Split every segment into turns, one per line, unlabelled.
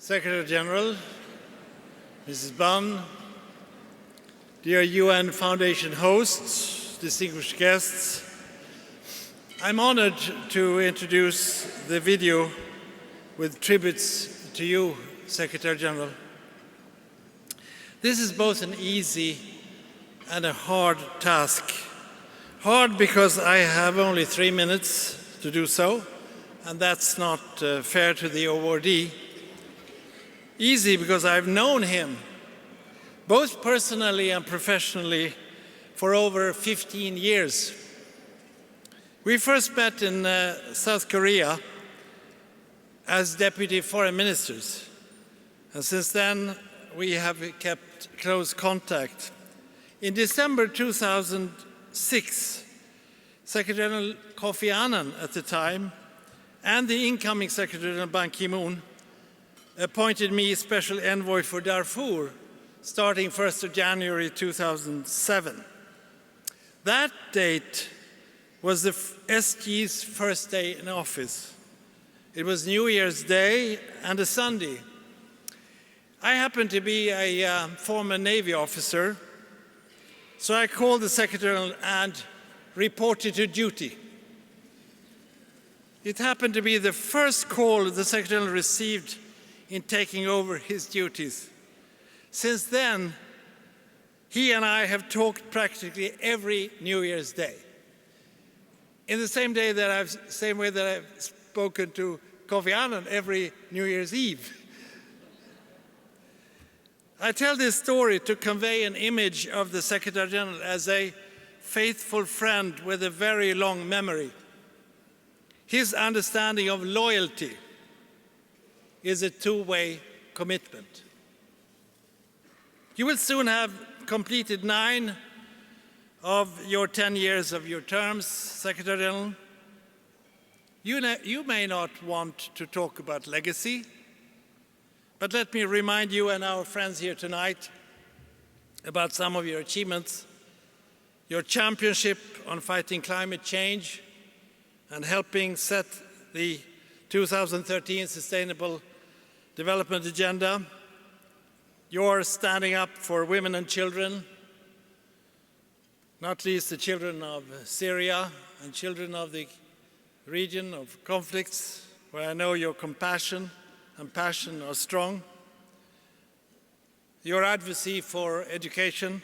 Secretary General, Mrs. Bunn, dear UN Foundation hosts, distinguished guests, I'm honored to introduce the video with tributes to you, Secretary General. This is both an easy and a hard task. Hard because I have only 3 minutes to do so, and that's not fair to the awardee. Easy because I've known him, both personally and professionally, for over 15 years. We first met in South Korea as deputy foreign ministers, and since then we have kept close contact. In December 2006, Secretary General Kofi Annan at the time and the incoming Secretary General Ban Ki-moon appointed me Special Envoy for Darfur starting 1st of January 2007. That date was the SG's first day in office. It was New Year's Day and a Sunday. I happened to be a former Navy officer, so I called the Secretary and reported to duty. It happened to be the first call the Secretary received in taking over his duties. Since then, he and I have talked practically every New Year's Day. In the same way that I've spoken to Kofi Annan every New Year's Eve. I tell this story to convey an image of the Secretary General as a faithful friend with a very long memory. His understanding of loyalty is a two-way commitment. You will soon have completed 9 of your 10 years of your terms, Secretary General. You may not want to talk about legacy, but let me remind you and our friends here tonight about some of your achievements. Your championship on fighting climate change and helping set the 2013 Sustainable Development Agenda. Your standing up for women and children, not least the children of Syria and children of the region of conflicts, where I know your compassion and passion are strong. Your advocacy for education,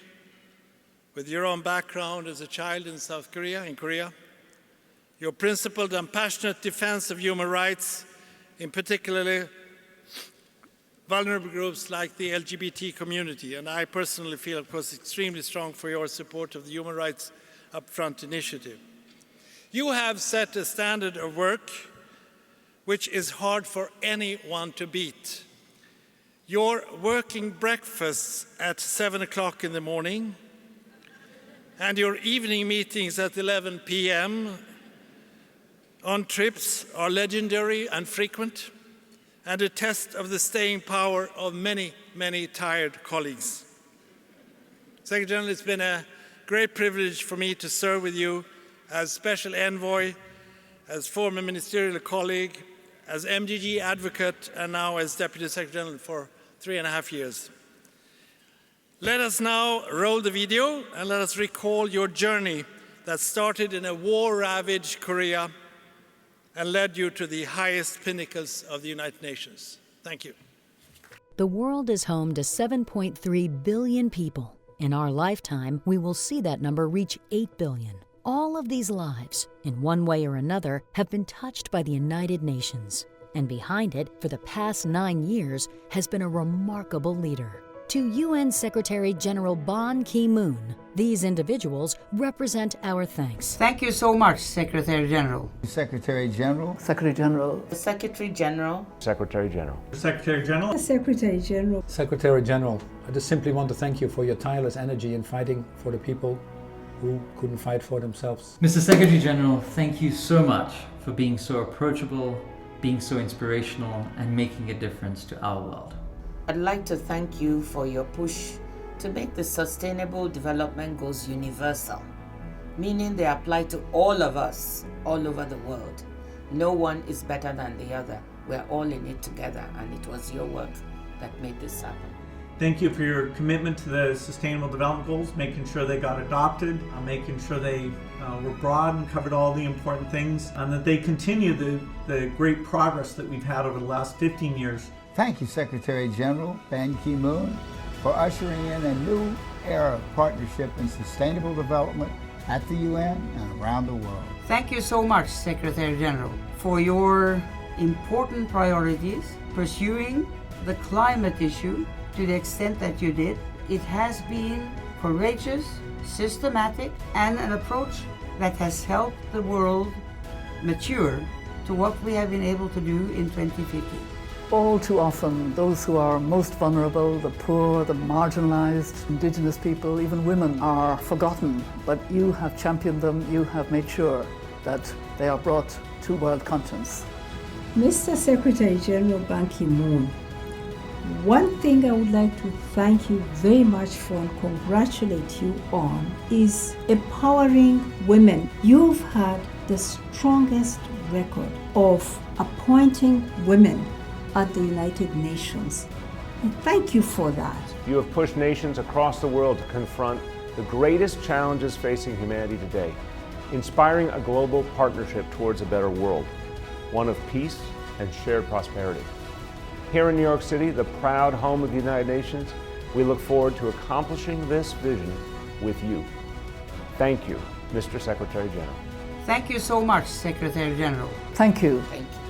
with your own background as a child in Korea. Your principled and passionate defense of human rights, in particularly vulnerable groups like the LGBT community. And I personally feel, of course, extremely strong for your support of the Human Rights Upfront Initiative. You have set a standard of work which is hard for anyone to beat. Your working breakfasts at 7 o'clock in the morning and your evening meetings at 11 p.m. on trips are legendary and frequent, and a test of the staying power of many, many tired colleagues. Secretary General, it's been a great privilege for me to serve with you as Special Envoy, as former ministerial colleague, as MDG advocate, and now as Deputy Secretary General for 3.5 years. Let us now roll the video and let us recall your journey that started in a war-ravaged Korea and led you to the highest pinnacles of the United Nations. Thank you.
The world is home to 7.3 billion people. In our lifetime, we will see that number reach 8 billion. All of these lives, in one way or another, have been touched by the United Nations. And behind it, for the past 9 years, has been a remarkable leader. To UN Secretary General Ban Ki-moon, these individuals represent our thanks.
Thank you so much, Secretary General.
Secretary General.
Secretary General.
Secretary General.
Secretary General.
Secretary General.
Secretary General.
Secretary General, I just simply want to thank you for your tireless energy in fighting for the people who couldn't fight for themselves.
Mr. Secretary General, thank you so much for being so approachable, being so inspirational, and making a difference to our world.
I'd like to thank you for your push to make the Sustainable Development Goals universal, meaning they apply to all of us all over the world. No one is better than the other. We're all in it together, and it was your work that made this happen.
Thank you for your commitment to the Sustainable Development Goals, making sure they got adopted, making sure they were broad and covered all the important things, and that they continue the great progress that we've had over the last 15 years.
Thank you, Secretary General Ban Ki-moon, for ushering in a new era of partnership in sustainable development at the UN and around the world.
Thank you so much, Secretary General, for your important priorities, pursuing the climate issue to the extent that you did. It has been courageous, systematic, and an approach that has helped the world mature to what we have been able to do in 2050.
All too often, those who are most vulnerable, the poor, the marginalized, indigenous people, even women, are forgotten. But you have championed them, you have made sure that they are brought to world conscience.
Mr. Secretary General Ban Ki-moon, one thing I would like to thank you very much for and congratulate you on is empowering women. You've had the strongest record of appointing women at the United Nations. And thank you for that.
You have pushed nations across the world to confront the greatest challenges facing humanity today, inspiring a global partnership towards a better world, one of peace and shared prosperity. Here in New York City, the proud home of the United Nations, we look forward to accomplishing this vision with you. Thank you, Mr. Secretary General.
Thank you so much, Secretary General.
Thank you.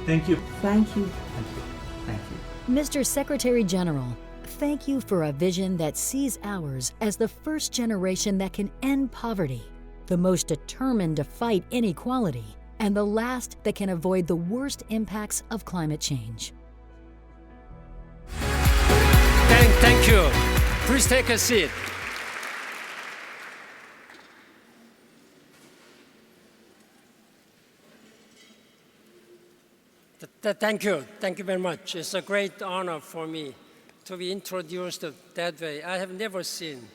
Thank you.
Thank you.
Thank you.
Mr. Secretary General, thank you for a vision that sees ours as the first generation that can end poverty, the most determined to fight inequality, and the last that can avoid the worst impacts of climate change.
Thank you. Please take a seat. Thank you. Thank you very much. It's a great honor for me to be introduced that way. I have never seen.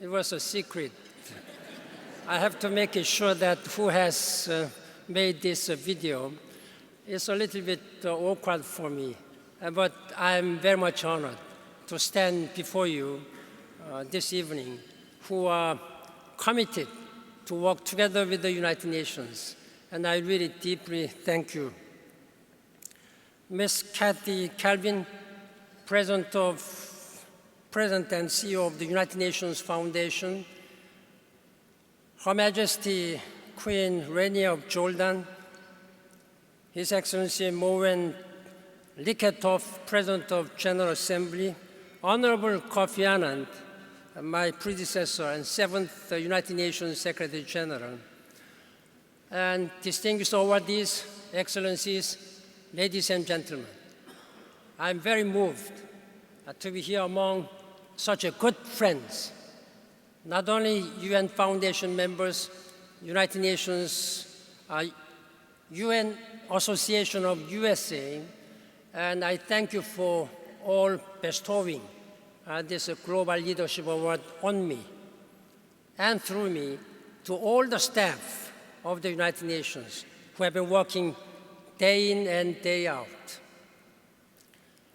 It was a secret. I have to make sure that who has made this video. It's a little bit awkward for me, but I'm very much honored to stand before you this evening, who are committed to work together with the United Nations. And I really deeply thank you. Ms. Kathy Calvin, President and CEO of the United Nations Foundation, Her Majesty Queen Rania of Jordan, His Excellency Moen Liketov, President of General Assembly, Honorable Kofi Annan, my predecessor and 7th United Nations Secretary General, and distinguished awardees, excellencies, ladies and gentlemen, I'm very moved to be here among such a good friends, not only UN Foundation members, United Nations, UN Association of USA, and I thank you for all bestowing this Global Leadership Award on me and through me to all the staff of the United Nations who have been working day in and day out.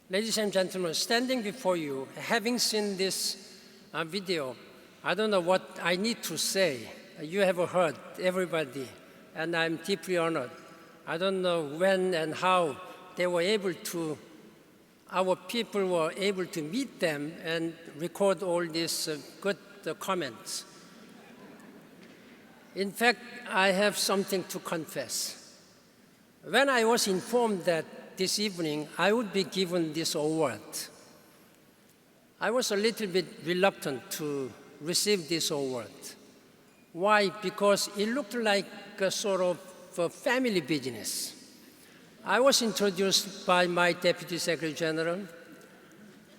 Ladies and gentlemen, standing before you, having seen this video, I don't know what I need to say. You have heard everybody, and I'm deeply honored. I don't know when and how they were able to, our people were able to meet them and record all these good comments. In fact, I have something to confess. When I was informed that this evening I would be given this award, I was a little bit reluctant to receive this award. Why? Because it looked like a sort of a family business. I was introduced by my Deputy Secretary General,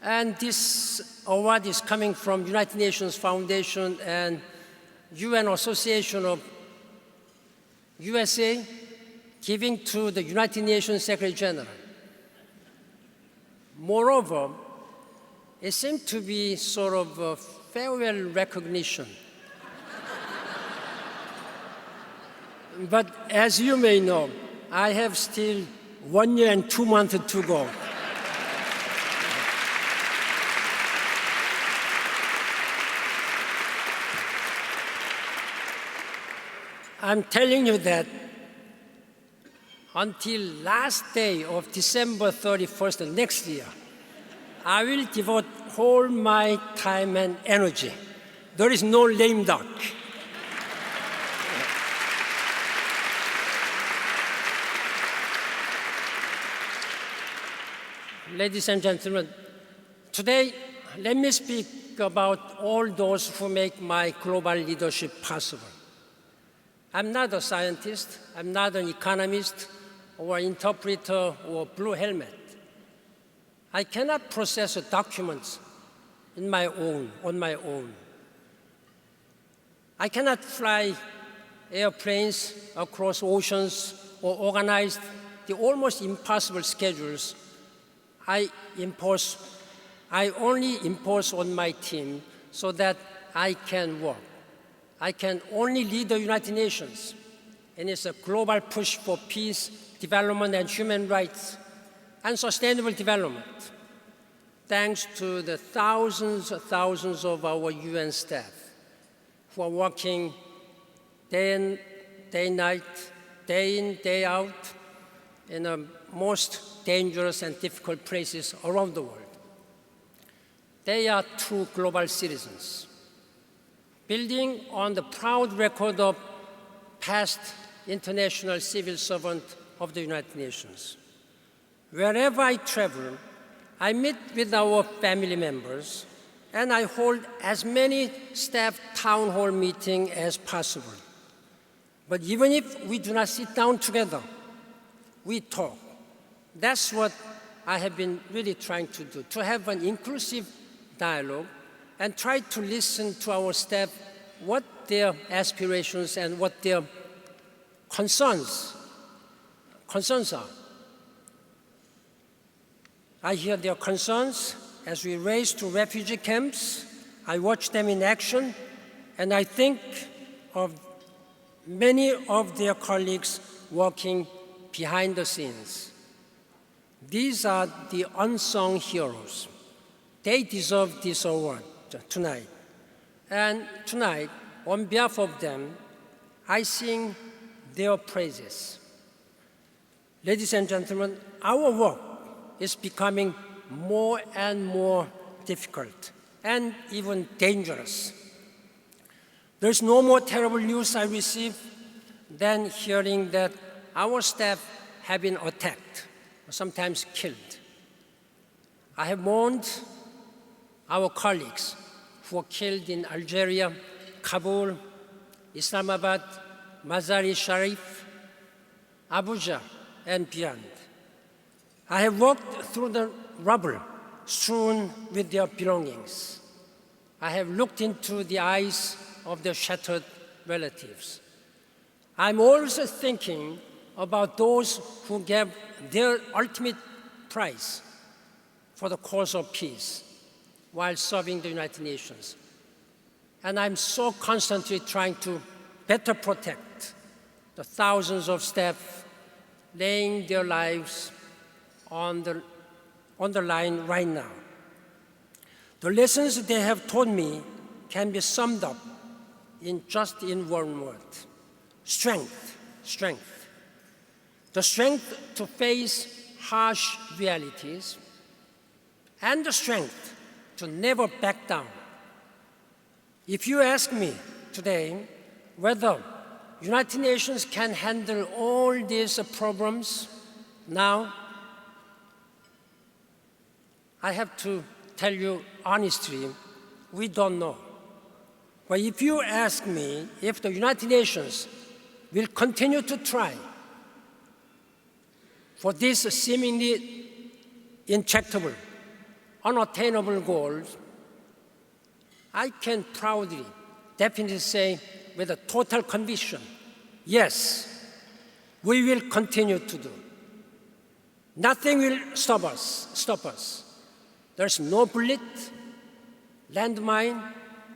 and this award is coming from United Nations Foundation and UN Association of USA, giving to the United Nations Secretary General. Moreover, it seemed to be sort of a farewell recognition. But as you may know, I have still 1 year and 2 months to go. I'm telling you that until last day of December 31st of next year, I will devote all my time and energy. There is no lame duck. Ladies and gentlemen, today let me speak about all those who make my global leadership possible. I'm not a scientist, I'm not an economist or interpreter or blue helmet. I cannot process documents on my own. I cannot fly airplanes across oceans or organize the almost impossible schedules I only impose on my team so that I can work. I can only lead the United Nations, and it's a global push for peace, development, and human rights, and sustainable development, thanks to the thousands of our UN staff who are working day and night, day in, day out, in the most dangerous and difficult places around the world. They are true global citizens, building on the proud record of past international civil servant of the United Nations. Wherever I travel, I meet with our family members, and I hold as many staff town hall meetings as possible. But even if we do not sit down together, we talk. That's what I have been really trying to do, to have an inclusive dialogue and try to listen to our staff, what their aspirations and what their concerns are. I hear their concerns as we race to refugee camps. I watch them in action, and I think of many of their colleagues working behind the scenes. These are the unsung heroes. They deserve this award tonight. And tonight, on behalf of them, I sing their praises. Ladies and gentlemen, our work is becoming more and more difficult and even dangerous. There's no more terrible news I receive than hearing that our staff have been attacked, sometimes killed. I have mourned our colleagues who were killed in Algeria, Kabul, Islamabad, Mazar-e-Sharif, Abuja, and beyond. I have walked through the rubble strewn with their belongings. I have looked into the eyes of their shattered relatives. I'm also thinking about those who gave their ultimate price for the cause of peace while serving the United Nations. And I'm so constantly trying to better protect the thousands of staff laying their lives on the line right now. The lessons they have taught me can be summed up in one word: strength. The strength to face harsh realities and the strength to never back down. If you ask me today whether United Nations can handle all these problems now, I have to tell you honestly, we don't know. But if you ask me if the United Nations will continue to try for these seemingly intractable, unattainable goals, I can proudly, definitely say with a total conviction, yes, we will continue to do. Nothing will stop us. There's no bullet, landmine,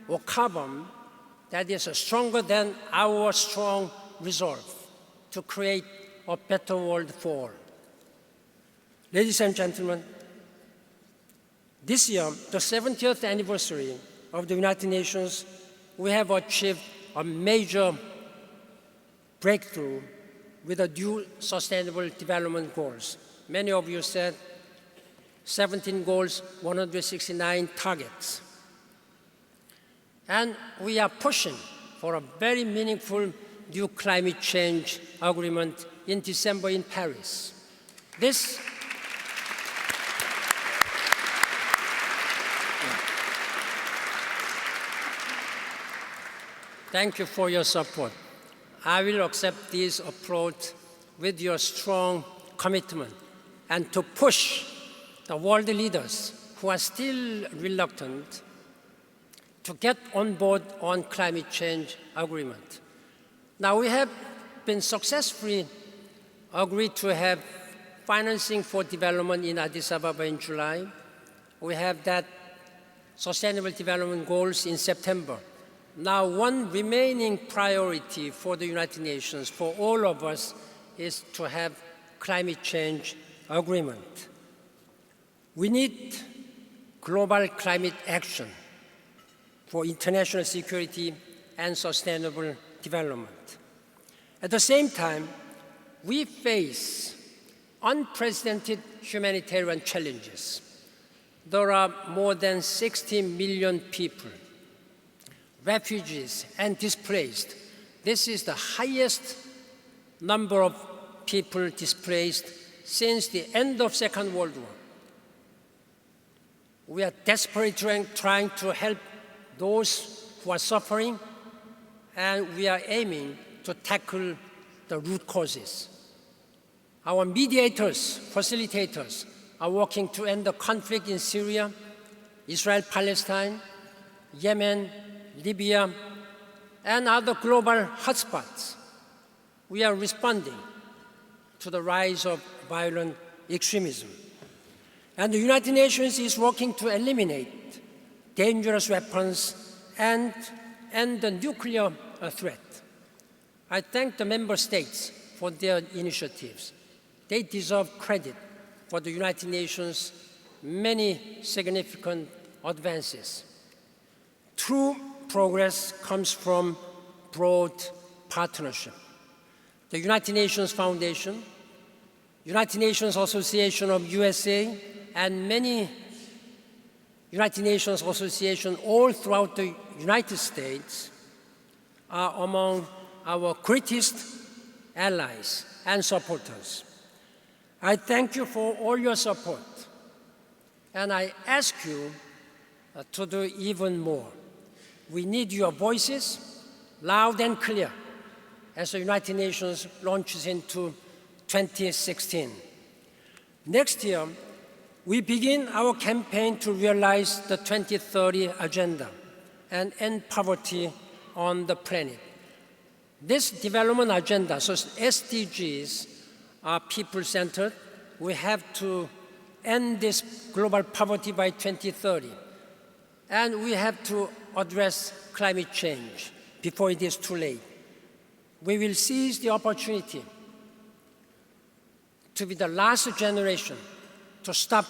or car bomb that is stronger than our strong resolve to create a better world for all. Ladies and gentlemen, this year, the 70th anniversary of the United Nations, we have achieved a major breakthrough with the new Sustainable Development Goals. Many of you said 17 goals, 169 targets. And we are pushing for a very meaningful new climate change agreement in December in Paris. Thank you for your support. I will accept this approach with your strong commitment and to push the world leaders who are still reluctant to get on board on climate change agreement. Now, we have been successfully agreed to have financing for development in Addis Ababa in July. We have that Sustainable Development Goals in September. Now, one remaining priority for the United Nations, for all of us, is to have climate change agreement. We need global climate action for international security and sustainable development. At the same time, we face unprecedented humanitarian challenges. There are more than 60 million people, refugees and displaced. This is the highest number of people displaced since the end of the Second World War. We are desperately trying to help those who are suffering, and we are aiming to tackle the root causes. Our mediators, facilitators, are working to end the conflict in Syria, Israel-Palestine, Yemen, Libya, and other global hotspots. We are responding to the rise of violent extremism. And the United Nations is working to eliminate dangerous weapons and end the nuclear threat. I thank the member states for their initiatives. They deserve credit for the United Nations' many significant advances. True progress comes from broad partnership. The United Nations Foundation, United Nations Association of USA, and many United Nations associations all throughout the United States are among our greatest allies and supporters. I thank you for all your support, and I ask you to do even more. We need your voices loud and clear as the United Nations launches into 2016. Next year, we begin our campaign to realize the 2030 Agenda and end poverty on the planet. This development agenda, so SDGs, are people-centered. We have to end this global poverty by 2030. And we have to address climate change before it is too late. We will seize the opportunity to be the last generation to stop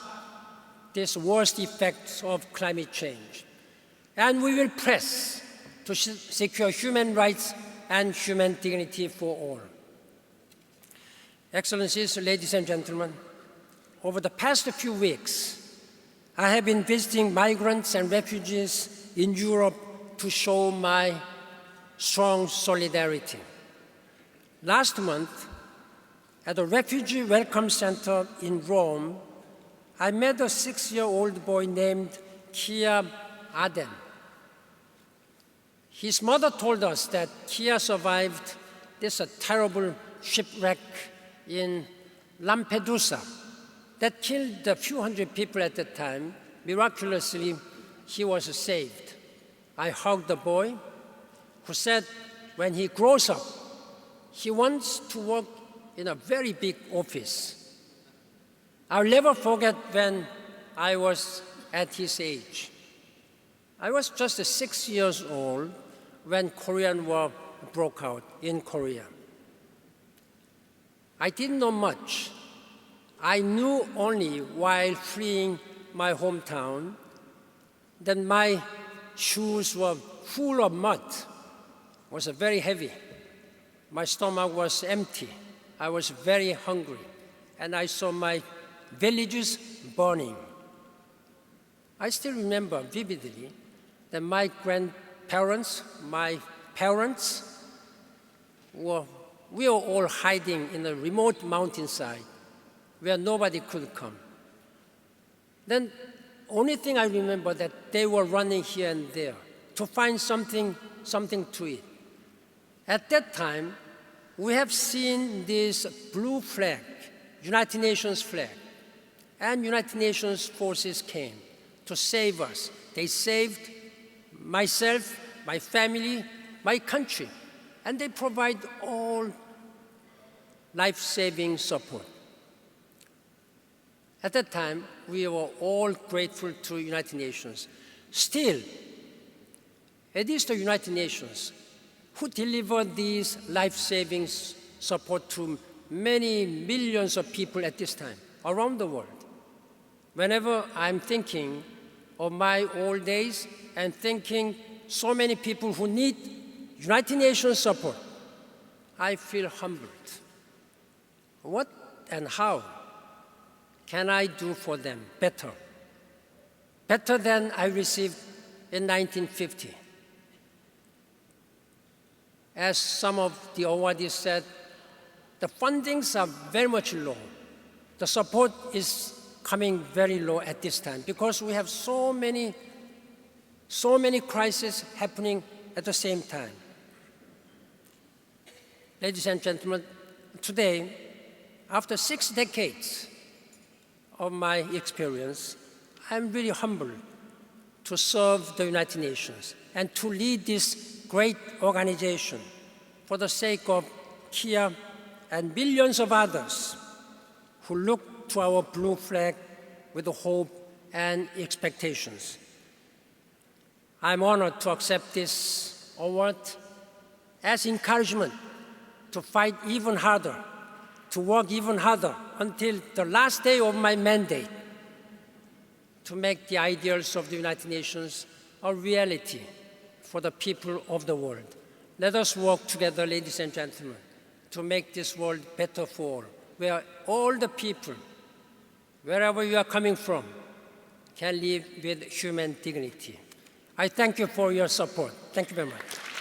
these worst effects of climate change. And we will press to secure human rights and human dignity for all. Excellencies, ladies and gentlemen, over the past few weeks, I have been visiting migrants and refugees in Europe to show my strong solidarity. Last month, at a refugee welcome center in Rome, I met a 6-year-old boy named Kia Aden. His mother told us that Kia survived this terrible shipwreck in Lampedusa that killed a few hundred people at the time. Miraculously, he was saved. I hugged the boy, who said when he grows up, he wants to work in a very big office. I'll never forget when I was at his age. I was just 6 years old when Korean War broke out in Korea. I didn't know much. I knew only while fleeing my hometown that my shoes were full of mud. It was very heavy. My stomach was empty. I was very hungry. And I saw my villages burning. I still remember vividly that my grandparents, my parents, we were all hiding in a remote mountainside where nobody could come. Then, only thing I remember that they were running here and there to find something to eat. At that time, we have seen this blue flag, United Nations flag, and United Nations forces came to save us. They saved myself, my family, my country, and they provide all life-saving support. At that time, we were all grateful to United Nations. Still, it is the United Nations who delivered these life-saving support to many millions of people at this time around the world. Whenever I'm thinking of my old days and thinking so many people who need United Nations support, I feel humbled. What and how can I do for them better? Better than I received in 1950. As some of the awardees said, the fundings are very much low. The support is coming very low at this time because we have so many crises happening at the same time. Ladies and gentlemen, today, after 6 decades of my experience, I'm really humbled to serve the United Nations and to lead this great organization for the sake of Kia and billions of others who look to our blue flag with hope and expectations. I'm honored to accept this award as encouragement to fight even harder, to work even harder until the last day of my mandate to make the ideals of the United Nations a reality for the people of the world. Let us work together, ladies and gentlemen, to make this world better for all, where all the people, wherever you are coming from, can live with human dignity. I thank you for your support. Thank you very much.